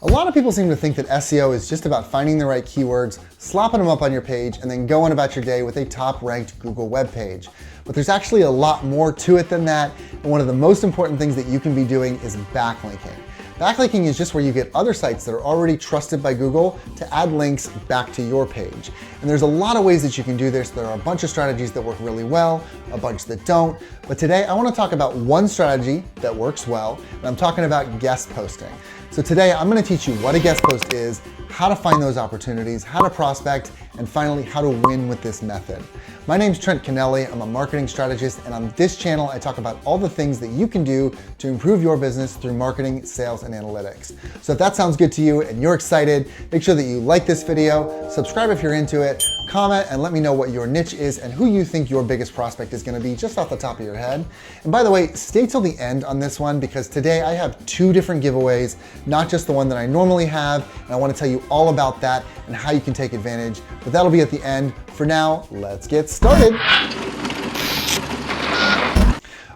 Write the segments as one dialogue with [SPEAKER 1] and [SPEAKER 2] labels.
[SPEAKER 1] A lot of people seem to think that SEO is just about finding the right keywords, slapping them up on your page, and then going about your day with a top-ranked Google web page. But there's actually a lot more to it than that, and one of the most important things that you can be doing is backlinking. Backlinking is just where you get other sites that are already trusted by Google to add links back to your page. And there's a lot of ways that you can do this. There are a bunch of strategies that work really well, a bunch that don't. But today I want to talk about one strategy that works well, and I'm talking about guest posting. So today I'm going to teach you what a guest post is, how to find those opportunities, how to prospect, and finally how to win with this method. My name's Trent Kennelly. I'm a marketing strategist, and on this channel I talk about all the things that you can do to improve your business through marketing, sales, and analytics. So if that sounds good to you and you're excited, make sure that you like this video, subscribe if you're into it, comment and let me know what your niche is and who you think your biggest prospect is going to be just off the top of your head. And by the way, stay till the end on this one because today I have two different giveaways, not just the one that I normally have, and I want to tell you all about that and how you can take advantage, but that'll be at the end. For now, let's get started.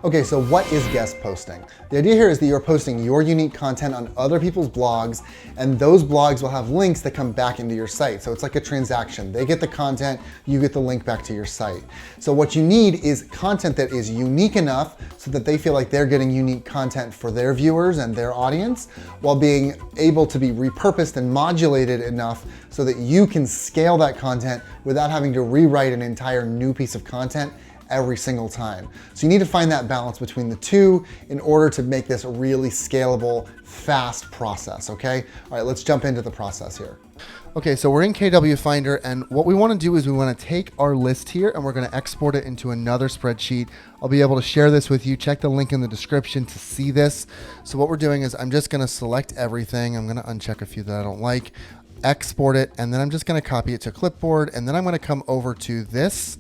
[SPEAKER 1] Okay, so what is guest posting? The idea here is that you're posting your unique content on other people's blogs, and those blogs will have links that come back into your site. So it's like a transaction. They get the content, you get the link back to your site. So what you need is content that is unique enough so that they feel like they're getting unique content for their viewers and their audience, while being able to be repurposed and modulated enough so that you can scale that content without having to rewrite an entire new piece of content every single time. So you need to find that balance between the two in order to make this a really scalable, fast process, okay? All right, let's jump into the process here. Okay, so we're in KW Finder, and what we want to do is we want to take our list here and we're going to export it into another spreadsheet. I'll be able to share this with you. Check the link in the description to see this. So what we're doing is I'm just going to select everything. I'm going to uncheck a few that I don't like, export it, and then I'm just going to copy it to clipboard, and then I'm going to come over to this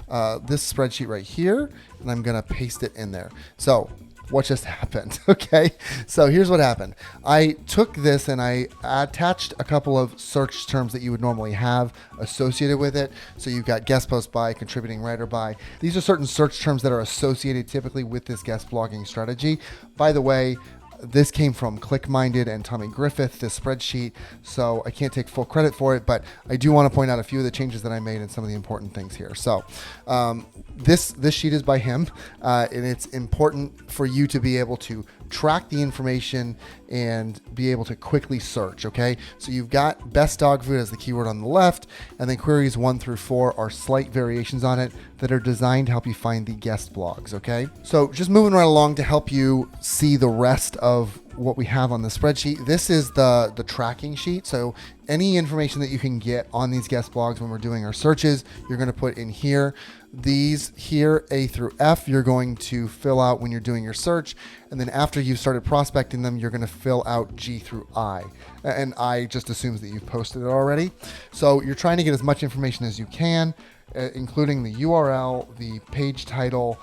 [SPEAKER 1] spreadsheet right here, and I'm gonna paste it in there. So what just happened? Okay, so here's what happened. I took this and I attached a couple of search terms that you would normally have associated with it. So you've got guest post by, contributing writer by. These are certain search terms that are associated typically with this guest blogging strategy. By the way, this came from ClickMinded and Tommy Griffith, this spreadsheet, so I can't take full credit for it, but I do want to point out a few of the changes that I made and some of the important things here. So this sheet is by him, and it's important for you to be able to track the information and be able to quickly search, okay? So you've got best dog food as the keyword on the left, and then queries 1 through 4 are slight variations on it that are designed to help you find the guest blogs, okay? So just moving right along to help you see the rest of what we have on the spreadsheet. This is the tracking sheet. So any information that you can get on these guest blogs when we're doing our searches, you're going to put in here. These here, A through F, you're going to fill out when you're doing your search. And then after you've started prospecting them, you're going to fill out G through I. And I just assumes that you've posted it already. So you're trying to get as much information as you can, including the URL, the page title.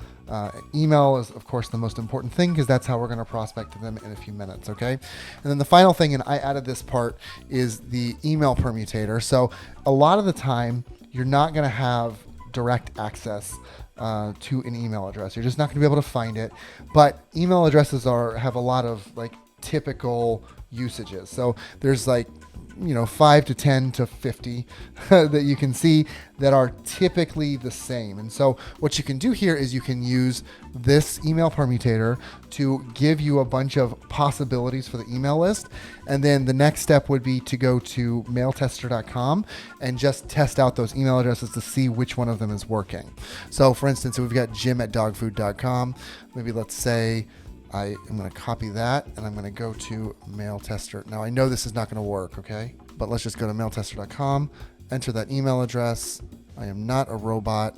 [SPEAKER 1] Email is, of course, the most important thing because that's how we're going to prospect to them in a few minutes, okay? And then the final thing, and I added this part, is the email permutator. So a lot of the time, you're not going to have direct access to an email address. You're just not going to be able to find it. But email addresses have a lot of like typical usages. So there's like 5 to 10 to 50 that you can see that are typically the same. And so what you can do here is you can use this email permutator to give you a bunch of possibilities for the email list. And then the next step would be to go to mailtester.com and just test out those email addresses to see which one of them is working. So for instance, we've got jim@dogfood.com. Maybe let's say I am going to copy that and I'm going to go to mail tester. Now I know this is not going to work, okay? But let's just go to mailtester.com, enter that email address. I am not a robot.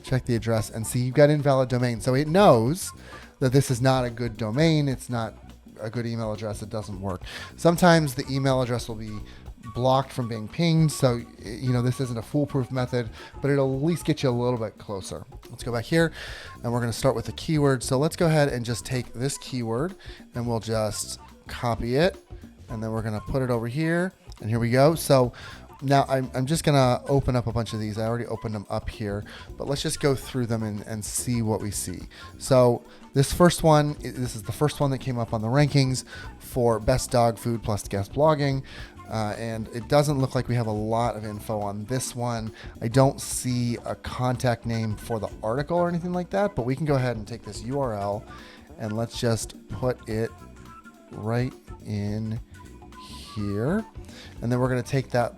[SPEAKER 1] Check the address and see you've got invalid domain. So it knows that this is not a good domain. It's not a good email address. It doesn't work. Sometimes the email address will be blocked from being pinged. So, this isn't a foolproof method, but it'll at least get you a little bit closer. Let's go back here and we're going to start with the keyword. So let's go ahead and just take this keyword and we'll just copy it. And then we're going to put it over here. And here we go. So Now I'm just gonna open up a bunch of these. I already opened them up here, but let's just go through them and see what we see. So this first one, this is the first one that came up on the rankings for best dog food plus guest blogging. And it doesn't look like we have a lot of info on this one. I don't see a contact name for the article or anything like that, but we can go ahead and take this URL and let's just put it right in here. And then we're going to take that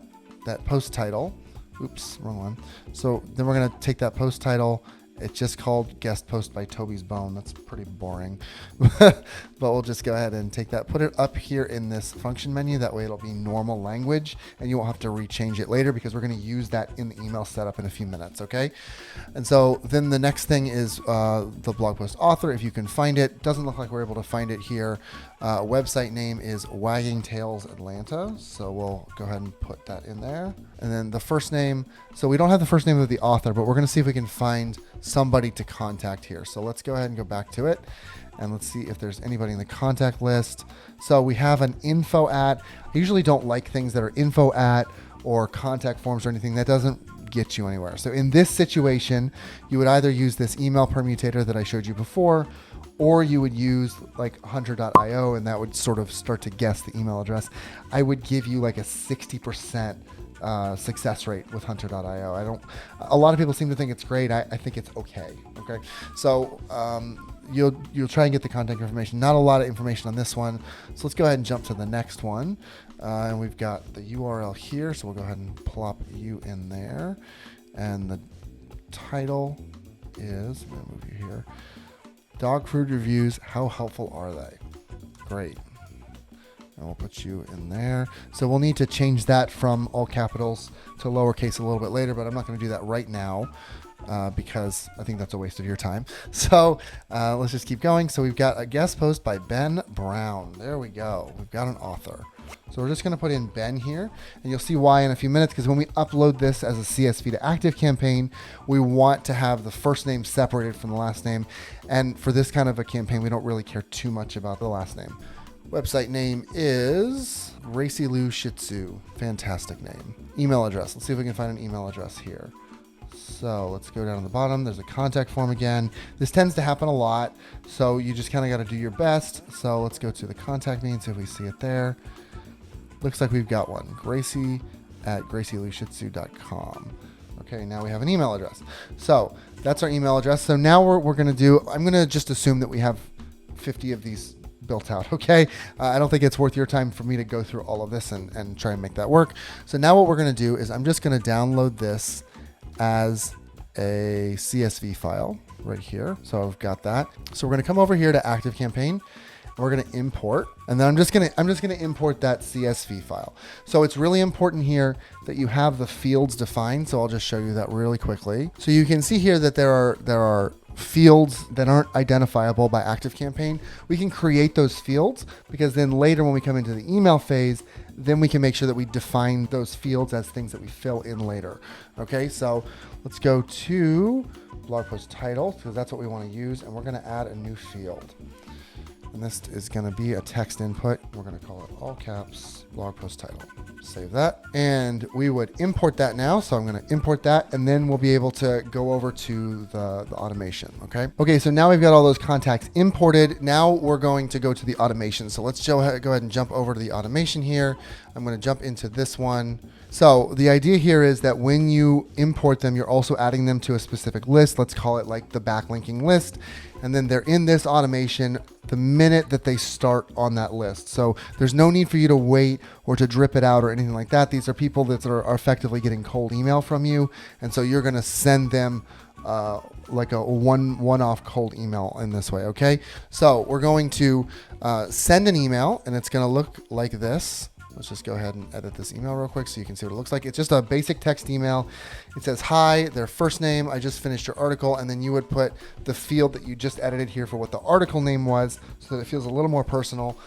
[SPEAKER 1] post title. Oops, wrong one. So then we're going to take that post title. It's just called Guest Post by Toby's Bone. That's pretty boring. But we'll just go ahead and take that, put it up here in this function menu. That way it'll be normal language and you won't have to rechange it later because we're going to use that in the email setup in a few minutes, okay? And so then the next thing is the blog post author, if you can find it. Doesn't look like we're able to find it here. Website name is Wagging Tails Atlanta. So we'll go ahead and put that in there. And then the first name, so we don't have the first name of the author, but we're going to see if we can find somebody to contact here. So let's go ahead and go back to it and let's see if there's anybody in the contact list. So we have an info at. I usually don't like things that are info at or contact forms or anything. That doesn't get you anywhere. So in this situation, you would either use this email permutator that I showed you before, or you would use like hunter.io and that would sort of start to guess the email address. I would give you like a 60% success rate with hunter.io. A lot of people seem to think it's great. I think it's okay. So you'll try and get the contact information. Not a lot of information on this one. So let's go ahead and jump to the next one. And we've got the URL here. So we'll go ahead and plop you in there. And the title is, I'm gonna move you here. Dog food reviews, how helpful are they? Great. And we'll put you in there. So we'll need to change that from all capitals to lowercase a little bit later, but I'm not going to do that right now because I think that's a waste of your time. So let's just keep going. So we've got a guest post by Ben Brown. There we go. We've got an author. So we're just going to put in Ben here, and you'll see why in a few minutes, because when we upload this as a CSV to ActiveCampaign, we want to have the first name separated from the last name. And for this kind of a campaign, we don't really care too much about the last name. Website name is Gracie Lou Shih Tzu. Fantastic name. Email address. Let's see if we can find an email address here. So let's go down to the bottom. There's a contact form again. This tends to happen a lot, so you just kind of got to do your best. So let's go to the contact me and see if we see it there. Looks like we've got one. Gracie at gracieloushitsu.com. Okay, now we have an email address. So that's our email address. So now we're going to do, I'm going to just assume that we have 50 of these built out, okay? I don't think it's worth your time for me to go through all of this and try and make that work. So now what we're going to do is I'm just going to download this as a CSV file right here. So I've got that. So we're going to come over here to ActiveCampaign. We're going to import, and then I'm just going to import that CSV file. So it's really important here that you have the fields defined. So I'll just show you that really quickly. So you can see here that there are fields that aren't identifiable by ActiveCampaign. We can create those fields because then later when we come into the email phase, then we can make sure that we define those fields as things that we fill in later. Okay, so let's go to blog post title because that's what we want to use, and we're going to add a new field. And this is going to be a text input. We're going to call it all caps blog post title. Save that. And we would import that now. So I'm going to import that, and then we'll be able to go over to the automation. Okay, so now we've got all those contacts imported. Now we're going to go to the automation. So let's go ahead and jump over to the automation here. I'm going to jump into this one. So the idea here is that when you import them, you're also adding them to a specific list. Let's call it like the backlinking list. And then they're in this automation the minute that they start on that list. So there's no need for you to wait or to drip it out or anything like that. These are people that are effectively getting cold email from you. And so you're going to send them like a one-off cold email in this way. Okay. So we're going to send an email, and it's going to look like this. Let's just go ahead and edit this email real quick so you can see what it looks like. It's just a basic text email. It says, hi, their first name, I just finished your article, and then you would put the field that you just edited here for what the article name was so that it feels a little more personal.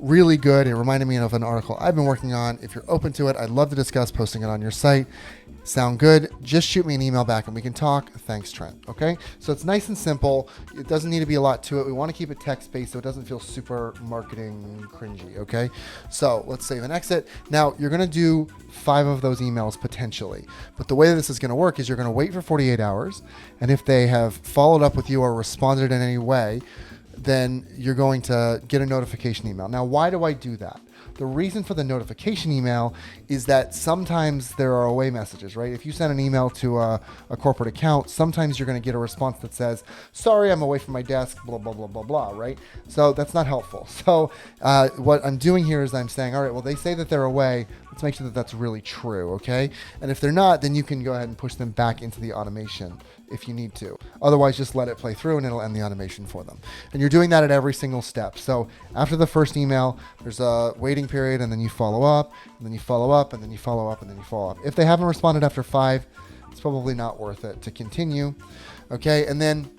[SPEAKER 2] really good. It reminded me of an article I've been working on. If you're open to it, I'd love to discuss posting it on your site. Sound good? Just shoot me an email back and we can talk. Thanks, Trent. Okay? So it's nice and simple. It doesn't need to be a lot to it. We want to keep it text-based so it doesn't feel super marketing cringy. Okay? So let's save and exit. Now you're going to do 5 of those emails potentially. But the way that this is going to work is you're going to wait for 48 hours. And if they have followed up with you or responded in any way, then you're going to get a notification email. Now, why do I do that? The reason for the notification email is that sometimes there are away messages, right? If you send an email to a corporate account, sometimes you're going to get a response that says, sorry, I'm away from my desk, blah, blah, blah, blah, blah, right? So that's not helpful. So what I'm doing here is I'm saying, all right, well, they say that they're away. Let's make sure that that's really true, okay? And if they're not, then you can go ahead and push them back into the automation if you need to. Otherwise, just let it play through and it'll end the automation for them. And you're doing that at every single step. So after the first email, there's a waiting period, and then you follow up, and then you follow up, and then you follow up, and then you follow up. If they haven't responded after 5, it's probably not worth it to continue, okay? And then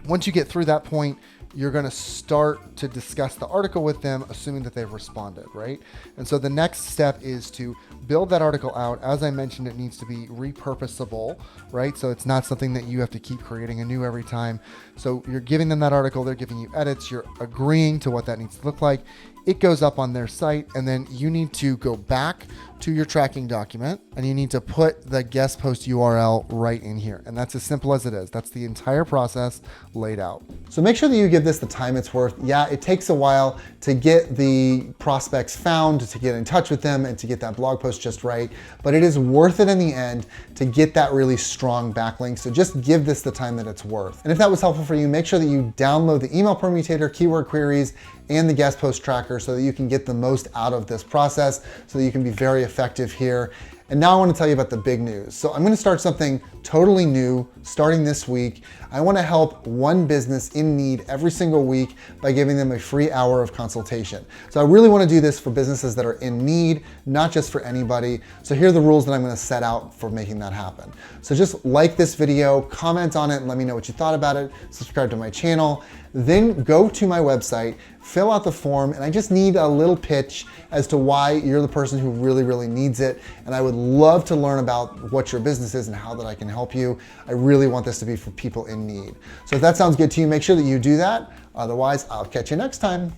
[SPEAKER 2] once you get through that point, you're going to start to discuss the article with them, assuming that they've responded, right? And so the next step is to build that article out. As I mentioned, it needs to be repurposable, right? So it's not something that you have to keep creating anew every time. So you're giving them that article, they're giving you edits, you're agreeing to what that needs to look like. It goes up on their site, and then you need to go back to your tracking document and you need to put the guest post URL right in here. And that's as simple as it is. That's the entire process laid out.
[SPEAKER 1] So make sure that you give this the time it's worth. Yeah, it takes a while to get the prospects found, to get in touch with them, and to get that blog post just right. But it is worth it in the end to get that really strong backlink. So just give this the time that it's worth. And if that was helpful for you, make sure that you download the email permutator, keyword queries, and the guest post tracker so that you can get the most out of this process, so that you can be very effective here. And now I want to tell you about the big news. So I'm going to start something totally new starting this week. I want to help one business in need every single week by giving them a free hour of consultation. So I really want to do this for businesses that are in need, not just for anybody. So here are the rules that I'm going to set out for making that happen. So just like this video, comment on it, and let me know what you thought about it. Subscribe to my channel. Then go to my website, fill out the form, and I just need a little pitch as to why you're the person who really, really needs it. And I would love to learn about what your business is and how that I can help you. I really want this to be for people in need. So if that sounds good to you, make sure that you do that. Otherwise, I'll catch you next time.